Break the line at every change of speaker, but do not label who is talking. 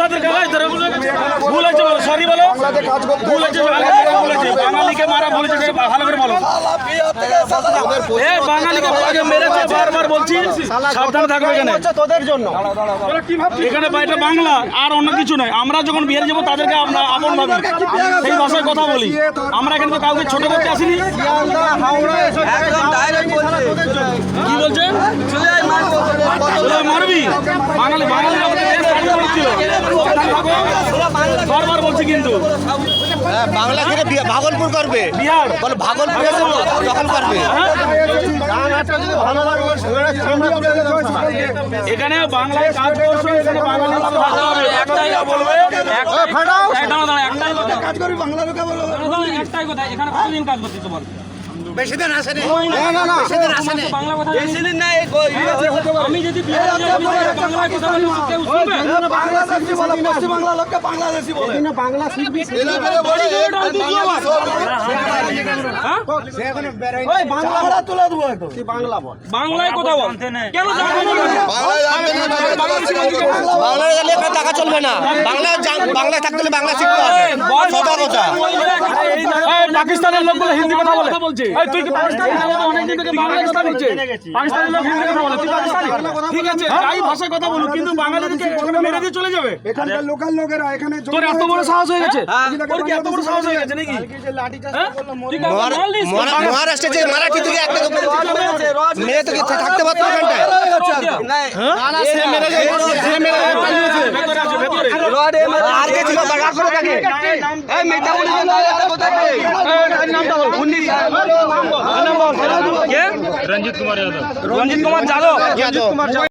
হাতের কাজ ধরে ভুল হয়েছে বলো, সরি বলো, ভুল হয়েছে, বাঙালিকে মারা ভুলেছে, ভালো করে বলো। বাঙালিকে মেরেছে, বারবার বলছি সাবধানে থাকবে এখানে তোদের জন্য। এখানে এটা বাংলা আর অন্য কিছু নয়। আমরা যখন বিহারে যাবো তাদেরকে আমরা আপন ভাবি, সেই ভাষায় কথা বলি। আমরা এখানে তো কাউকে ছোট করতে আসিনি। কি বলছে মারবি? বাঙালি বাঙালি বারবার বলছি কিন্তু
বাংলা থেকে ভাগলপুর করবে,
বিহার
বলে ভাগলপুর দখল করবে।
এখানে বাংলায় কাজ করছে, এখানে বাঙালি ভাষা হবে, একটাই বলবে, একটাই কথা। এখানে কতদিন কাজ করছিস বল?
বেশি দিন আসেনি,
বাংলা কথা বেশিদিন নাই। আমি যদি বাংলায় কথা বলি কেউ শুনবে?
বাংলাদেশি বলে, পশ্চিম বাংলা লোককে বাংলাদেশি বলে। বাংলা শিখবি, বাংলা তুলে দেবো একদম। বাংলা বল,
বাংলায় কথা বল। কেন
বাংলায় গেলে টাকা চলবে না। বাংলায় থাকতে হলে বাংলা শিখতে হবে, সদা কথা।
পাকিস্তানের লোকগুলো হিন্দি কথা বলছে। তুই কি পাকিস্তানি? অনেকদিন থেকে বাংলায় কথা বলছে। পাকিস্তানের লোক হিন্দি কথা বলে, তুই পাকিস্তানি? ঠিক আছে, যাই ভাষায় কথা বলুক, কিন্তু বাঙালিদেরকে ওখানে মেরে দিয়ে চলে যাবে।
এখানকার লোকাল লোকেরা এখানে
তোর এত বড় সাহস হয়ে গেছে? তোর কি এত বড় সাহস হয়ে গেছে নাকি?
মহারাষ্ট্রে যে মারাঠি থেকে একটা মেয়ে তো থাকতে পারতো এখানটায়।
রঞ্জিত কুমার যাদব।